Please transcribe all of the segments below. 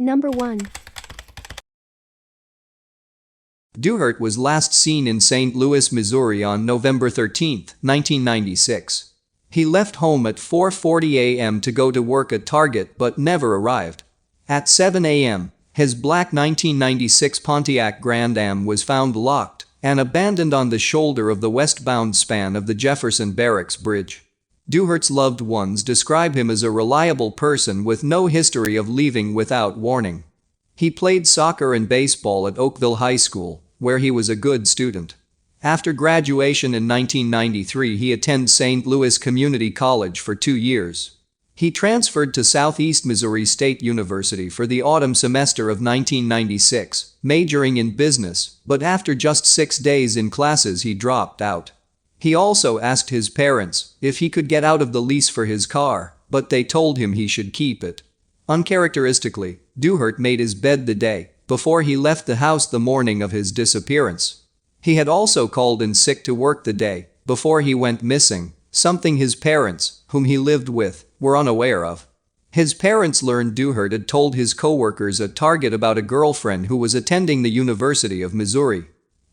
Number 1. Duhert was last seen in St. Louis, Missouri on November 13, 1996. He left home at 4:40 a.m. to go to work at Target but never arrived. At 7 a.m., his black 1996 Pontiac Grand Am was found locked and abandoned on the shoulder of the westbound span of the Jefferson Barracks Bridge. Duhert's loved ones describe him as a reliable person with no history of leaving without warning. He played soccer and baseball at Oakville High School, where he was a good student. After graduation in 1993, he attended St. Louis Community College for 2 years. He transferred to Southeast Missouri State University for the autumn semester of 1996, majoring in business, but after just 6 days in classes he dropped out. He also asked his parents if he could get out of the lease for his car, but they told him he should keep it. Uncharacteristically, Duhert made his bed the day before he left the house the morning of his disappearance. He had also called in sick to work the day before he went missing, something his parents, whom he lived with, were unaware of. His parents learned Duhert had told his co-workers at Target about a girlfriend who was attending the University of Missouri.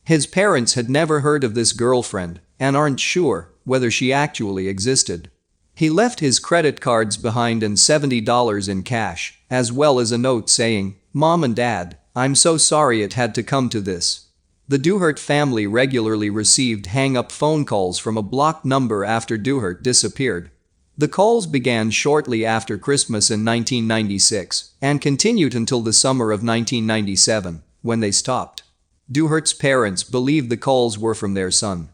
His parents had never heard of this girlfriend and aren't sure whether she actually existed. He left his credit cards behind and $70 in cash, as well as a note saying, "Mom and Dad, I'm so sorry it had to come to this." The Duhert family regularly received hang-up phone calls from a blocked number after Duhert disappeared. The calls began shortly after Christmas in 1996 and continued until the summer of 1997, when they stopped. Duhert's parents believed the calls were from their son.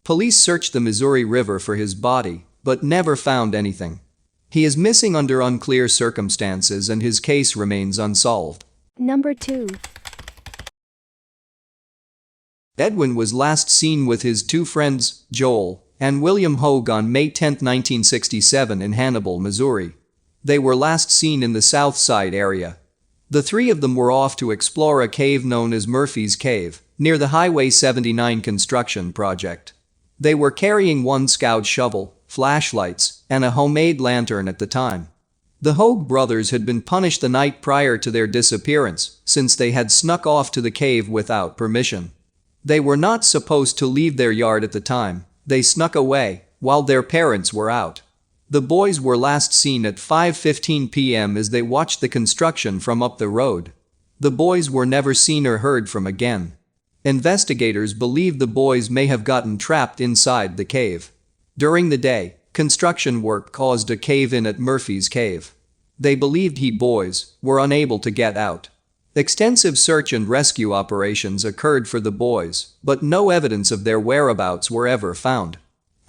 Police searched the Missouri River for his body, but never found anything. He is missing under unclear circumstances and his case remains unsolved. Number 2. Edwin was last seen with his 2 friends, Joel and William Hogue, on May 10, 1967 in Hannibal, Missouri. They were last seen in the South Side area. The 3 of them were off to explore a cave known as Murphy's Cave, near the Highway 79 construction project. They were carrying 1 scout shovel, flashlights, and a homemade lantern at the time. The Hogue brothers had been punished the night prior to their disappearance, since they had snuck off to the cave without permission. They were not supposed to leave their yard at the time. They snuck away while their parents were out. The boys were last seen at 5:15 p.m. as they watched the construction from up the road. The boys were never seen or heard from again. Investigators believe the boys may have gotten trapped inside the cave. During the day, construction work caused a cave-in at Murphy's Cave. They believed the boys were unable to get out. Extensive search and rescue operations occurred for the boys, but no evidence of their whereabouts were ever found.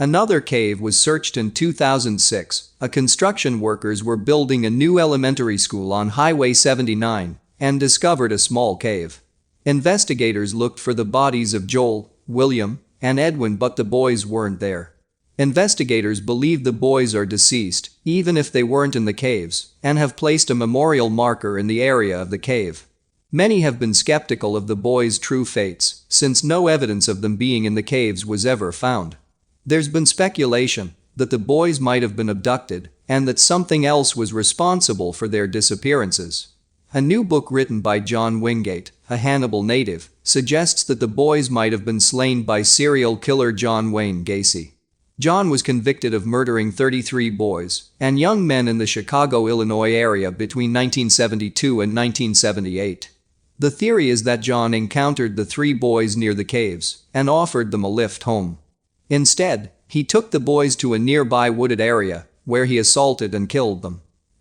Another cave was searched in 2006. Construction workers were building a new elementary school on Highway 79 and discovered a small cave. Investigators looked for the bodies of Joel, William, and Edwin, but the boys weren't there. Investigators believe the boys are deceased, even if they weren't in the caves, and have placed a memorial marker in the area of the cave. Many have been skeptical of the boys' true fates, since no evidence of them being in the caves was ever found. There's been speculation that the boys might have been abducted and that something else was responsible for their disappearances. A new book written by John Wingate, a Hannibal native, suggests that the boys might have been slain by serial killer John Wayne Gacy. John was convicted of murdering 33 boys and young men in the Chicago, Illinois area between 1972 and 1978. The theory is that John encountered the 3 boys near the caves and offered them a lift home. Instead, he took the boys to a nearby wooded area where he assaulted and killed them.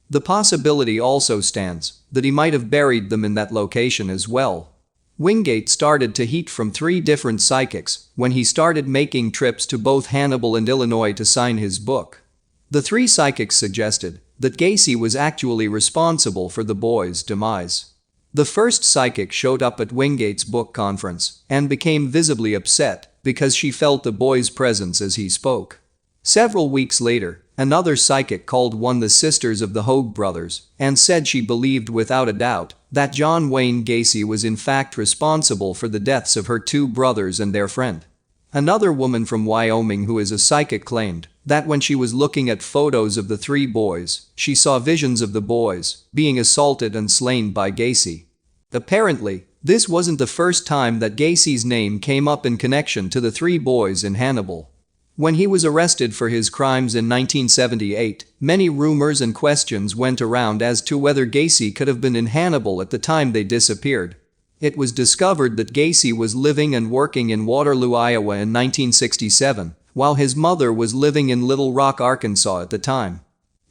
The possibility also stands that he might have buried them in that location as well. Wingate started to heat from 3 different psychics when he started making trips to both Hannibal and Illinois to sign his book. The 3 psychics suggested that Gacy was actually responsible for the boys' demise. The first psychic showed up at Wingate's book conference and became visibly upset because she felt the boy's presence as he spoke. Several weeks later, another psychic called one the sisters of the Hogue brothers and said she believed without a doubt that John Wayne Gacy was in fact responsible for the deaths of her 2 brothers and their friend. Another woman from Wyoming who is a psychic claimed That when she was looking at photos of the three boys, she saw visions of the boys being assaulted and slain by Gacy. Apparently, this wasn't the first time that Gacy's name came up in connection to the three boys in Hannibal. When he was arrested for his crimes in 1978, many rumors and questions went around as to whether Gacy could have been in Hannibal at the time they disappeared. It was discovered that Gacy was living and working in Waterloo, Iowa in 1967, while his mother was living in Little Rock, Arkansas at the time.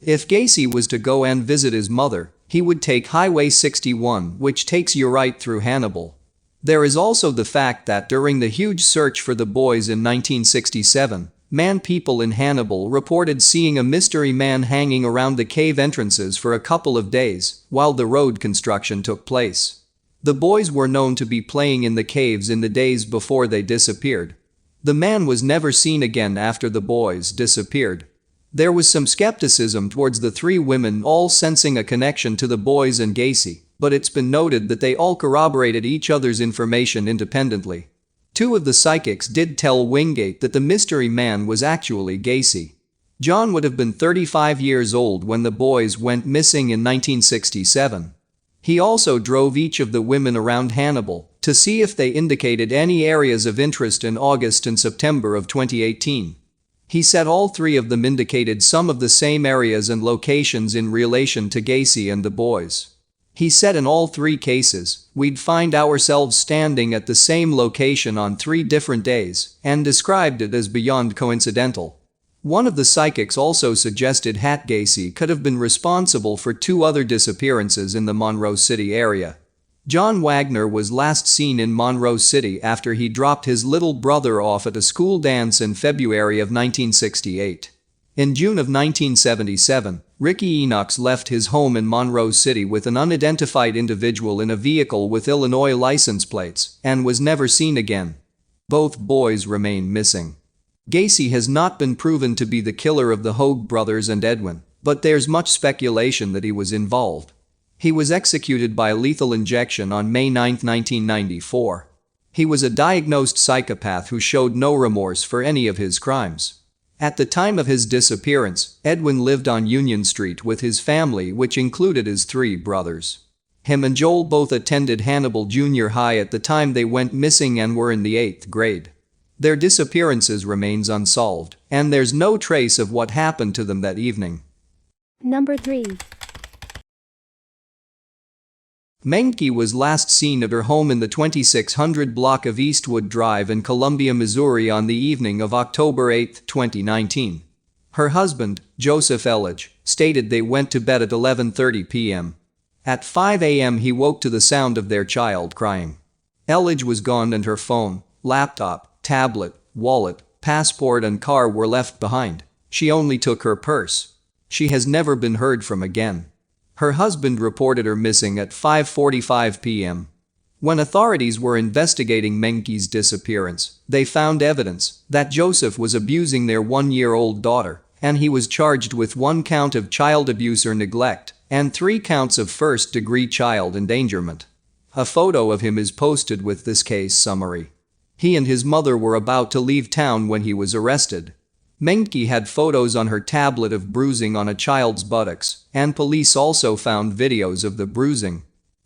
If Gacy was to go and visit his mother, he would take Highway 61, which takes you right through Hannibal. There is also the fact that during the huge search for the boys in 1967, people in Hannibal reported seeing a mystery man hanging around the cave entrances for a couple of days while the road construction took place. The boys were known to be playing in the caves in the days before they disappeared. The man was never seen again after the boys disappeared. There was some skepticism towards the three women all sensing a connection to the boys and Gacy, but it's been noted that they all corroborated each other's information independently. Two of the psychics did tell Wingate that the mystery man was actually Gacy. John would have been 35 years old when the boys went missing in 1967. He also drove each of the women around Hannibal to see if they indicated any areas of interest in August and September of 2018. He said all three of them indicated some of the same areas and locations in relation to Gacy and the boys. He said in all three cases, we'd find ourselves standing at the same location on 3 different days, and described it as beyond coincidental. One of the psychics also suggested Hat Gacy could have been responsible for 2 other disappearances in the Monroe City area. John Wagner was last seen in Monroe City after he dropped his little brother off at a school dance in February of 1968. In June of 1977, Ricky Enochs left his home in Monroe City with an unidentified individual in a vehicle with Illinois license plates and was never seen again. Both boys remain missing. Gacy has not been proven to be the killer of the Hogue brothers and Edwin, but there's much speculation that he was involved. He was executed by lethal injection on May 9, 1994. He was a diagnosed psychopath who showed no remorse for any of his crimes. At the time of his disappearance, Edwin lived on Union Street with his family, which included his 3 brothers. Him and Joel both attended Hannibal Junior High at the time they went missing and were in the 8th grade. Their disappearances remains unsolved, and there's no trace of what happened to them that evening. Number 3. Menke was last seen at her home in the 2600 block of Eastwood Drive in Columbia, Missouri on the evening of October 8, 2019. Her husband, Joseph Elledge, stated they went to bed at 11:30 p.m. At 5 a.m. he woke to the sound of their child crying. Elledge was gone and her phone, laptop, tablet, wallet, passport and car were left behind. She only took her purse. She has never been heard from again. Her husband reported her missing at 5:45 p.m. When authorities were investigating Menke's disappearance, they found evidence that Joseph was abusing their 1-year-old daughter, and he was charged with 1 count of child abuse or neglect and 3 counts of first-degree child endangerment. A photo of him is posted with this case summary. He and his mother were about to leave town when he was arrested. Menke had photos on her tablet of bruising on a child's buttocks, and police also found videos of the bruising.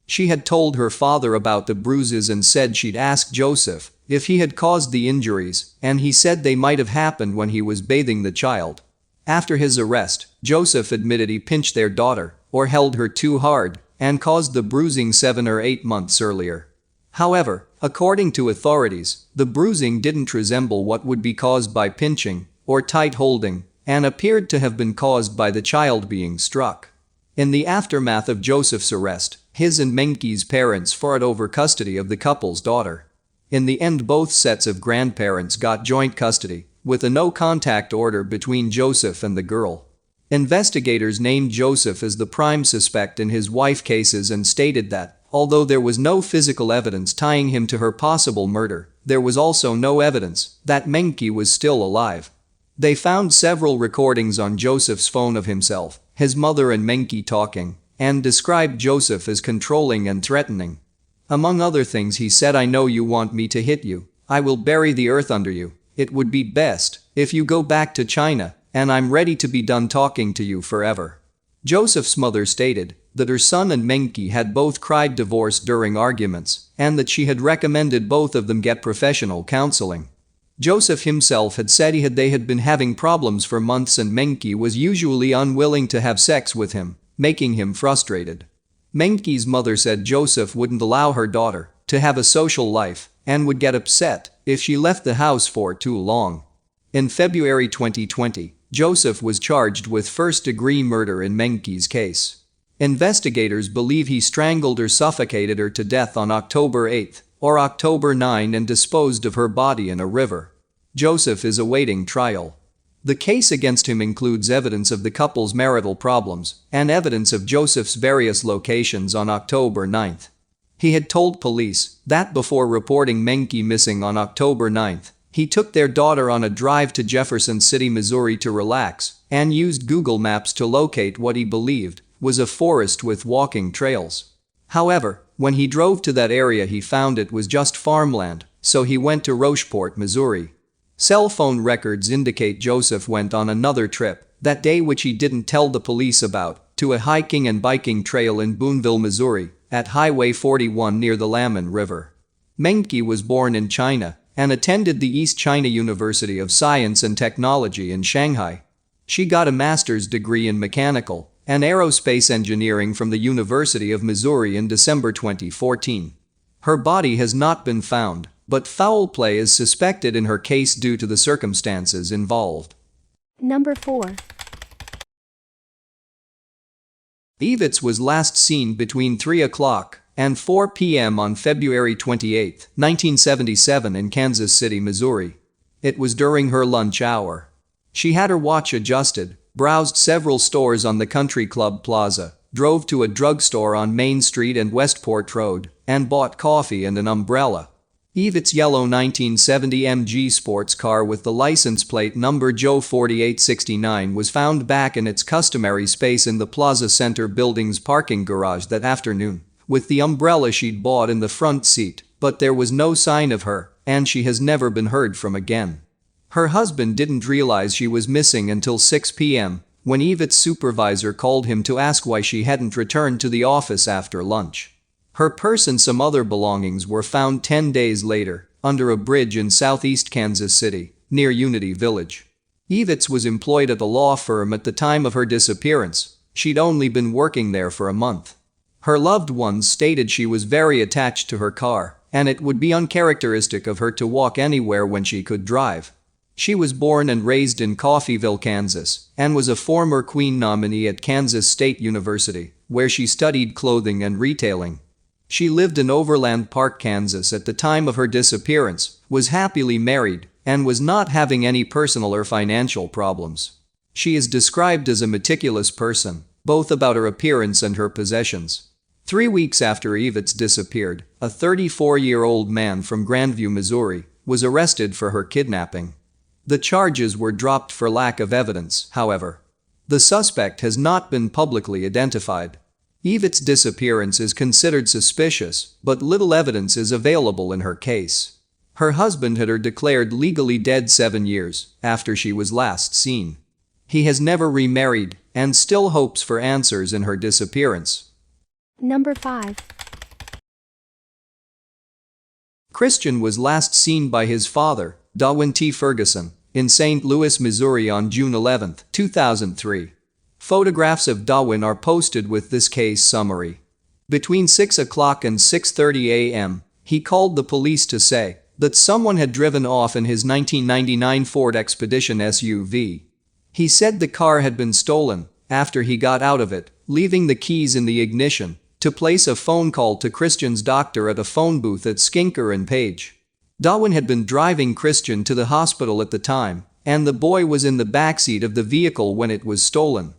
She had told her father about the bruises and said she'd asked Joseph if he had caused the injuries, and he said they might have happened when he was bathing the child. After his arrest, Joseph admitted he pinched their daughter, or held her too hard, and caused the bruising 7 or 8 months earlier. However, according to authorities, the bruising didn't resemble what would be caused by pinching or tight holding, and appeared to have been caused by the child being struck. In the aftermath of Joseph's arrest, his and Menke's parents fought over custody of the couple's daughter. In the end, both sets of grandparents got joint custody, with a no-contact order between Joseph and the girl. Investigators named Joseph as the prime suspect in his wife cases and stated that, although there was no physical evidence tying him to her possible murder, there was also no evidence that Menke was still alive. They found several recordings on Joseph's phone of himself, his mother and Menke talking, and described Joseph as controlling and threatening. Among other things, he said, "I know you want me to hit you. I will bury the earth under you. It would be best if you go back to China and I'm ready to be done talking to you forever." Joseph's mother stated that her son and Menke had both cried divorce during arguments and that she had recommended both of them get professional counseling. Joseph himself had said they had been having problems for months and Menke was usually unwilling to have sex with him, making him frustrated. Menke's mother said Joseph wouldn't allow her daughter to have a social life and would get upset if she left the house for too long. In February 2020, Joseph was charged with first-degree murder in Menke's case. Investigators believe he strangled or suffocated her to death on October 8 or October 9 and disposed of her body in a river. Joseph is awaiting trial. The case against him includes evidence of the couple's marital problems and evidence of Joseph's various locations on October 9. He had told police that before reporting Menke missing on October 9, he took their daughter on a drive to Jefferson City, Missouri to relax and used Google Maps to locate what he believed was a forest with walking trails. However, when he drove to that area he found it was just farmland, so he went to Rocheport, Missouri. Cell phone records indicate Joseph went on another trip that day which he didn't tell the police about, to a hiking and biking trail in Boonville, Missouri, at Highway 41 near the Lammen River. Menke was born in China and attended the East China University of Science and Technology in Shanghai. She got a master's degree in mechanical and aerospace engineering from the University of Missouri in December 2014. Her body has not been found, but foul play is suspected in her case due to the circumstances involved. Number 4. Yvitz was last seen between 3 o'clock and 4 p.m. on February 28, 1977 in Kansas City, Missouri. It was during her lunch hour. She had her watch adjusted, browsed several stores on the Country Club Plaza, drove to a drugstore on Main Street and Westport Road, and bought coffee and an umbrella. Yvitz's yellow 1970 MG sports car with the license plate number Joe 4869 was found back in its customary space in the Plaza Center building's parking garage that afternoon, with the umbrella she'd bought in the front seat, but there was no sign of her, and she has never been heard from again. Her husband didn't realize she was missing until 6 p.m. when Yvitz's supervisor called him to ask why she hadn't returned to the office after lunch. Her purse and some other belongings were found 10 days later, under a bridge in southeast Kansas City, near Unity Village. Yvitz was employed at a law firm at the time of her disappearance. She'd only been working there for a month. Her loved ones stated she was very attached to her car, and it would be uncharacteristic of her to walk anywhere when she could drive. She was born and raised in Coffeyville, Kansas, and was a former Queen nominee at Kansas State University, where she studied clothing and retailing. She lived in Overland Park, Kansas at the time of her disappearance, was happily married, and was not having any personal or financial problems. She is described as a meticulous person, both about her appearance and her possessions. 3 weeks after Yvitz disappeared, a 34-year-old man from Grandview, Missouri, was arrested for her kidnapping. The charges were dropped for lack of evidence, however. The suspect has not been publicly identified. Yvitz's disappearance is considered suspicious, but little evidence is available in her case. Her husband had her declared legally dead 7 years after she was last seen. He has never remarried and still hopes for answers in her disappearance. Number 5. Christian was last seen by his father, Edwin T. Ferguson, in St. Louis, Missouri on June 11, 2003. Photographs of Edwin are posted with this case summary. Between 6 o'clock and 6:30 a.m., he called the police to say that someone had driven off in his 1999 Ford Expedition SUV. He said the car had been stolen after he got out of it, leaving the keys in the ignition, to place a phone call to Christian's doctor at a phone booth at Skinker and Page. Edwin had been driving Christian to the hospital at the time, and the boy was in the backseat of the vehicle when it was stolen.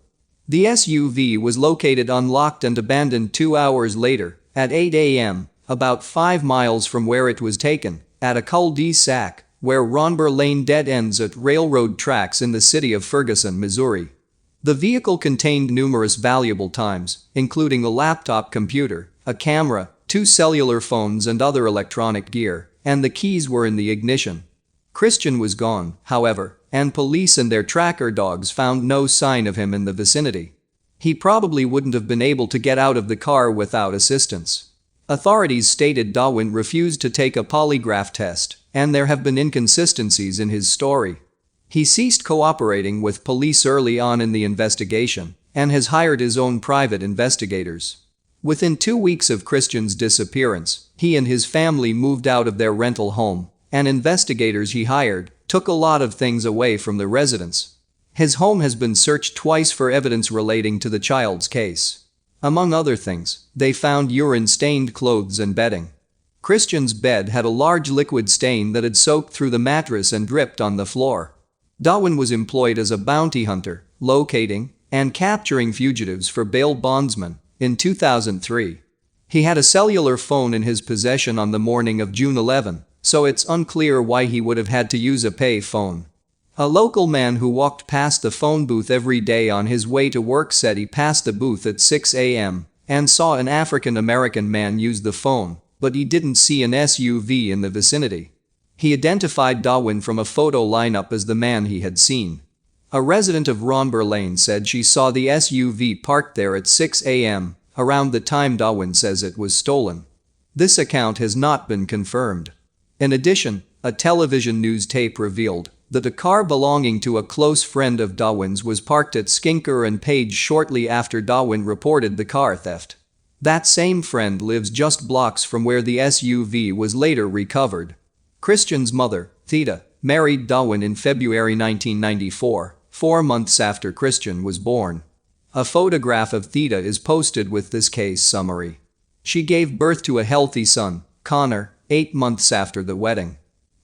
The SUV was located unlocked and abandoned 2 hours later, at 8 a.m., about 5 miles from where it was taken, at a cul-de-sac, where Ronber Lane dead ends at railroad tracks in the city of Ferguson, Missouri. The vehicle contained numerous valuable items, including a laptop computer, a camera, 2 cellular phones and other electronic gear, and the keys were in the ignition. Christian was gone, however, and police and their tracker dogs found no sign of him in the vicinity. He probably wouldn't have been able to get out of the car without assistance. Authorities stated Darwin refused to take a polygraph test, and there have been inconsistencies in his story. He ceased cooperating with police early on in the investigation and has hired his own private investigators. Within 2 weeks of Christian's disappearance, he and his family moved out of their rental home, and investigators he hired took a lot of things away from the residence. His home has been searched twice for evidence relating to the child's case. Among other things, they found urine-stained clothes and bedding. Christian's bed had a large liquid stain that had soaked through the mattress and dripped on the floor. Darwin was employed as a bounty hunter, locating and capturing fugitives for bail bondsmen in 2003. He had a cellular phone in his possession on the morning of June 11, so it's unclear why he would have had to use a pay phone. A local man who walked past the phone booth every day on his way to work said he passed the booth at 6 a.m. and saw an African-American man use the phone, but he didn't see an SUV in the vicinity. He identified Darwin from a photo lineup as the man he had seen. A resident of Romber Lane said she saw the SUV parked there at 6 a.m., around the time Darwin says it was stolen. This account has not been confirmed. In addition, a television news tape revealed that a car belonging to a close friend of Darwin's was parked at Skinker and Page shortly after Darwin reported the car theft. That same friend lives just blocks from where the SUV was later recovered. Christian's mother, Theda, married Darwin in February 1994, 4 months after Christian was born. A photograph of Theda is posted with this case summary. She gave birth to a healthy son, Connor, 8 months after the wedding.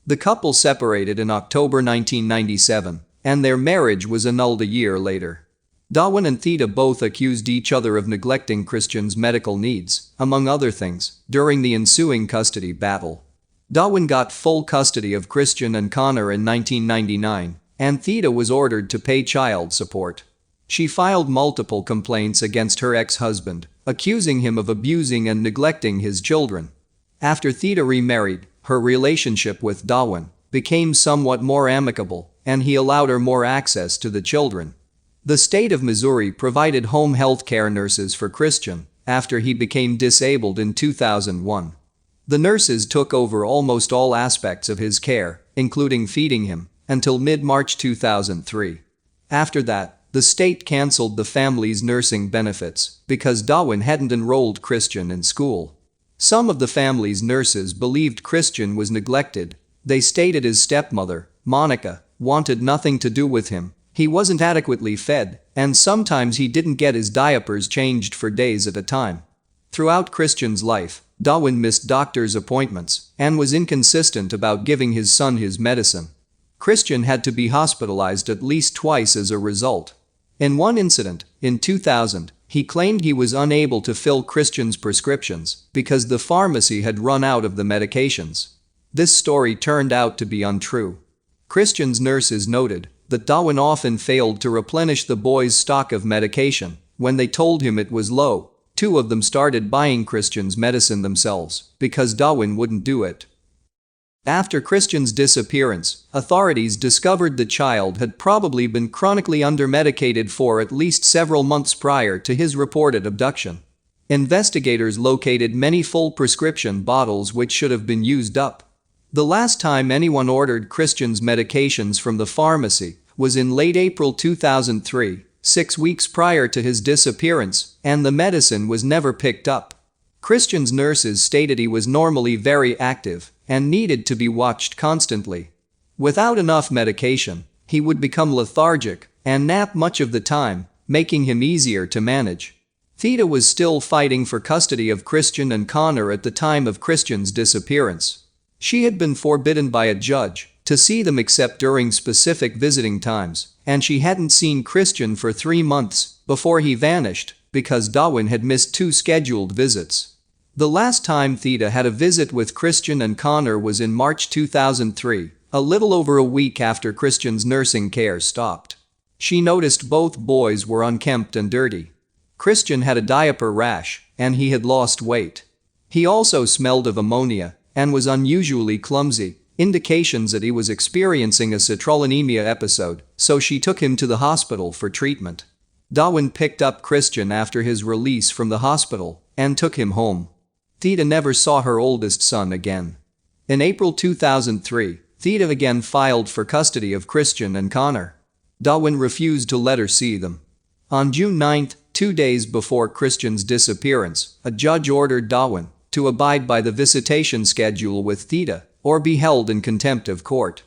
The couple separated in October 1997, and their marriage was annulled a year later. Darwin and Theda both accused each other of neglecting Christian's medical needs, among other things, during the ensuing custody battle. Darwin got full custody of Christian and Connor in 1999, and Theda was ordered to pay child support. She filed multiple complaints against her ex-husband, accusing him of abusing and neglecting his children. After Theda remarried, her relationship with Darwin became somewhat more amicable, and he allowed her more access to the children. The state of Missouri provided home health care nurses for Christian after he became disabled in 2001. The nurses took over almost all aspects of his care, including feeding him, until mid-March 2003. After that, the state canceled the family's nursing benefits because Darwin hadn't enrolled Christian in school. Some of the family's nurses believed Christian was neglected. They stated his stepmother, Monica, wanted nothing to do with him. He wasn't adequately fed, and sometimes he didn't get his diapers changed for days at a time. Throughout Christian's life, Darwin missed doctor's appointments and was inconsistent about giving his son his medicine. Christian had to be hospitalized at least twice as a result. In one incident, in 2000, he claimed he was unable to fill Christian's prescriptions because the pharmacy had run out of the medications. This story turned out to be untrue. Christian's nurses noted that Darwin often failed to replenish the boy's stock of medication. When they told him it was low, 2 of them started buying Christian's medicine themselves because Darwin wouldn't do it. After Christian's disappearance, authorities discovered the child had probably been chronically under-medicated for at least several months prior to his reported abduction. Investigators located many full prescription bottles which should have been used up. The last time anyone ordered Christian's medications from the pharmacy was in late April 2003, 6 weeks prior to his disappearance, and the medicine was never picked up. Christian's nurses stated he was normally very active and needed to be watched constantly. Without enough medication, he would become lethargic and nap much of the time, making him easier to manage. Theda was still fighting for custody of Christian and Connor at the time of Christian's disappearance. She had been forbidden by a judge to see them except during specific visiting times, and she hadn't seen Christian for 3 months before he vanished because Darwin had missed 2 scheduled visits. The last time Theda had a visit with Christian and Connor was in March 2003, a little over a week after Christian's nursing care stopped. She noticed both boys were unkempt and dirty. Christian had a diaper rash, and he had lost weight. He also smelled of ammonia and was unusually clumsy, indications that he was experiencing a citrullinemia episode, so she took him to the hospital for treatment. Darwin picked up Christian after his release from the hospital and took him home. Theda never saw her oldest son again. In April 2003, Theda again filed for custody of Christian and Connor. Darwin refused to let her see them. On June 9, 2 days before Christian's disappearance, a judge ordered Darwin to abide by the visitation schedule with Theda or be held in contempt of court.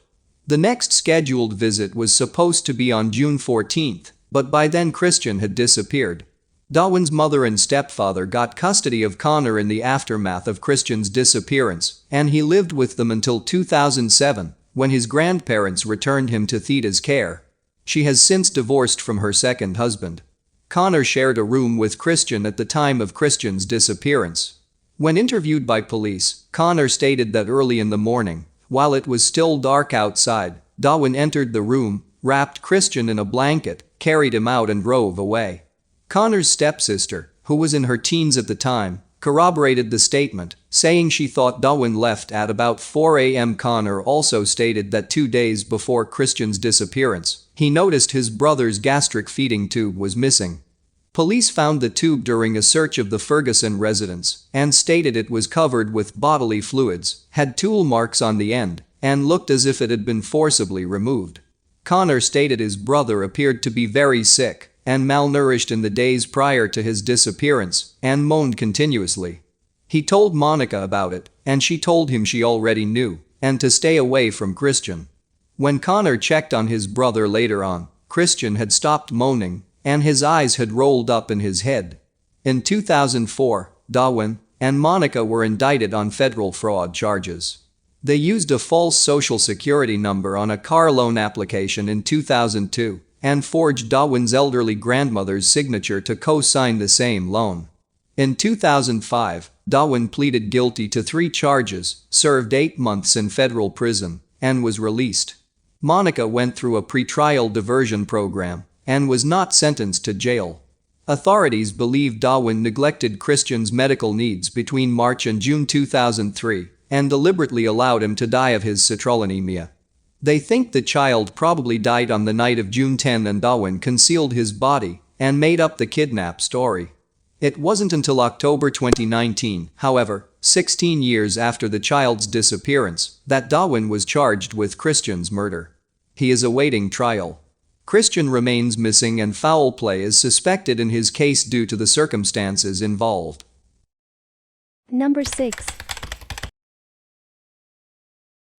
The next scheduled visit was supposed to be on June 14, but by then Christian had disappeared. Darwin's mother and stepfather got custody of Connor in the aftermath of Christian's disappearance, and he lived with them until 2007, when his grandparents returned him to Theda's care. She has since divorced from her second husband. Connor shared a room with Christian at the time of Christian's disappearance. When interviewed by police, Connor stated that early in the morning, while it was still dark outside, Darwin entered the room, wrapped Christian in a blanket, carried him out and drove away. Connor's stepsister, who was in her teens at the time, corroborated the statement, saying she thought Darwin left at about 4 a.m. Connor also stated that 2 days before Christian's disappearance, he noticed his brother's gastric feeding tube was missing. Police found the tube during a search of the Ferguson residence and stated it was covered with bodily fluids, had tool marks on the end, and looked as if it had been forcibly removed. Connor stated his brother appeared to be very sick and malnourished in the days prior to his disappearance and moaned continuously. He told Monica about it, and she told him she already knew and to stay away from Christian. When Connor checked on his brother later on, Christian had stopped moaning and his eyes had rolled up in his head. In 2004, Darwin and Monica were indicted on federal fraud charges. They used a false social security number on a car loan application in 2002 and forged Darwin's elderly grandmother's signature to co-sign the same loan. In 2005, Darwin pleaded guilty to 3 charges, served 8 months in federal prison, and was released. Monica went through a pretrial diversion program and was not sentenced to jail. Authorities believe Darwin neglected Christian's medical needs between March and June 2003 and deliberately allowed him to die of his citrullinemia. They think the child probably died on the night of June 10 and Darwin concealed his body and made up the kidnap story. It wasn't until October 2019, however, 16 years after the child's disappearance, that Darwin was charged with Christian's murder. He is awaiting trial. Christian remains missing and foul play is suspected in his case due to the circumstances involved. Number 6.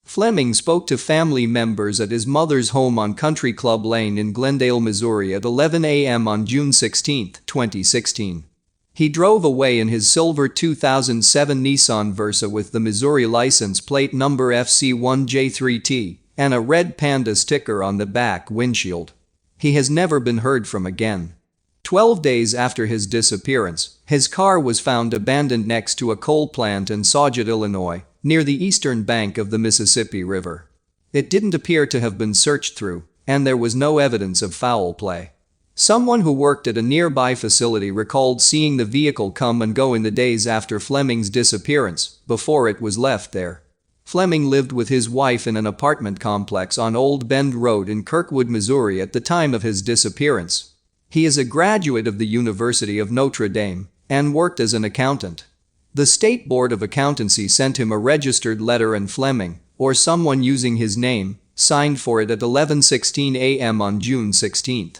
Fleming spoke to family members at his mother's home on Country Club Lane in Glendale, Missouri at 11 a.m. on June 16, 2016. He drove away in his silver 2007 Nissan Versa with the Missouri license plate number FC1J3T and a red panda sticker on the back windshield. He has never been heard from again. 12 days after his disappearance, his car was found abandoned next to a coal plant in Sauget, Illinois, near the eastern bank of the Mississippi River. It didn't appear to have been searched through, and there was no evidence of foul play. Someone who worked at a nearby facility recalled seeing the vehicle come and go in the days after Fleming's disappearance, before it was left there. Fleming lived with his wife in an apartment complex on Old Bend Road in Kirkwood, Missouri at the time of his disappearance. He is a graduate of the University of Notre Dame and worked as an accountant. The State Board of Accountancy sent him a registered letter and Fleming, or someone using his name, signed for it at 11:16 a.m. on June 16.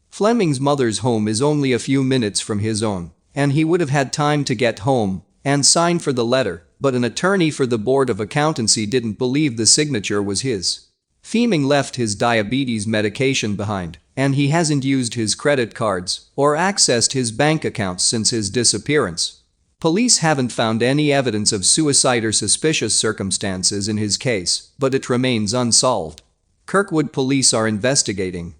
Fleming's mother's home is only a few minutes from his own, and he would have had time to get home and sign for the letter, but an attorney for the Board of Accountancy didn't believe the signature was his. Fleming left his diabetes medication behind, and he hasn't used his credit cards or accessed his bank accounts since his disappearance. Police haven't found any evidence of suicide or suspicious circumstances in his case, but it remains unsolved. Kirkwood police are investigating